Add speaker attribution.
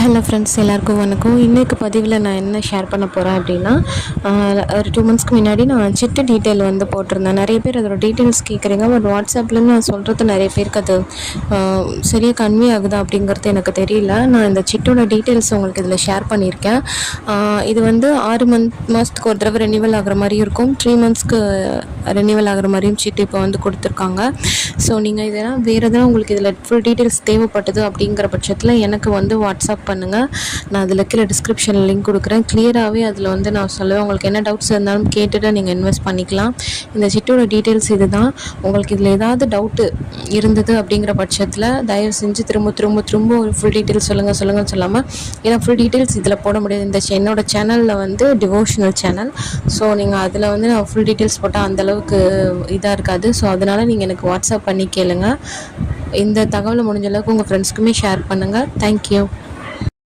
Speaker 1: Hello friends, எல்லாருக்கும் வணக்கம். இன்றைக்கு பதிவில் நான் என்ன ஷேர் பண்ண போகிறேன் அப்படின்னா, ஒரு 2 மந்த்ஸ்க்கு முன்னாடி நான் சிட்டு டீட்டெயில் வந்து போட்டிருந்தேன். நிறைய பேர் அதோட டீட்டெயில்ஸ் கேட்குறீங்க. பட் வாட்ஸ்அப்லேருந்து நான் சொல்கிறது நிறைய பேருக்கு அது சரியாக கன்வே ஆகுதா அப்படிங்கிறது எனக்கு தெரியல. நான் இந்த சிட்டோட டீட்டெயில்ஸ் உங்களுக்கு இதில் ஷேர் பண்ணியிருக்கேன். இது வந்து 6 மாதத்துக்கு ஒரு தடவை ரெனியூவல் ஆகிற மாதிரியும் இருக்கும், 3 மந்த்ஸ்க்கு ரெனியூவல் ஆகிற மாதிரியும் சிட்டு இப்போ வந்து கொடுத்துருக்காங்க. ஸோ நீங்கள் இதெல்லாம் வேறு எதனா உங்களுக்கு இதில் ஃபுல் டீட்டெயில்ஸ் தேவைப்பட்டது அப்படிங்கிற பட்சத்தில் எனக்கு வந்து வாட்ஸ்அப் பண்ணுங்கள். நான் அதில் கீழே டிஸ்கிரிப்ஷனில் லிங்க் கொடுக்குறேன். கிளியராகவே அதில் வந்து நான் சொல்லுவேன். உங்களுக்கு என்ன டவுட்ஸ் இருந்தாலும் கேட்டுட்டு நீங்கள் இன்வெஸ்ட் பண்ணிக்கலாம். இந்த சிட்டோட டீட்டெயில்ஸ் இது தான். உங்களுக்கு இதில் ஏதாவது டவுட்டு இருந்தது அப்படிங்கிற பட்சத்தில் தயவு செஞ்சு திரும்ப ஒரு ஃபுல் டீட்டெயில்ஸ் சொல்லுங்கன்னு சொல்லாமல், ஏன்னா ஃபுல் டீட்டெயில்ஸ் இதில் போட முடியாது. இந்த என்னோடய சேனலில் வந்து டிவோஷனல் சேனல். ஸோ நீங்கள் அதில் வந்து நான் ஃபுல் டீட்டெயில்ஸ் போட்டால் அந்தளவுக்கு இதாக இருக்காது. ஸோ அதனால் நீங்கள் எனக்கு வாட்ஸ்அப் பண்ணி கேளுங்க. இந்த தகவலை முடிஞ்ச அளவுக்கு உங்கள் ஃப்ரெண்ட்ஸ்க்குமே ஷேர் பண்ணுங்கள். தேங்க்யூ.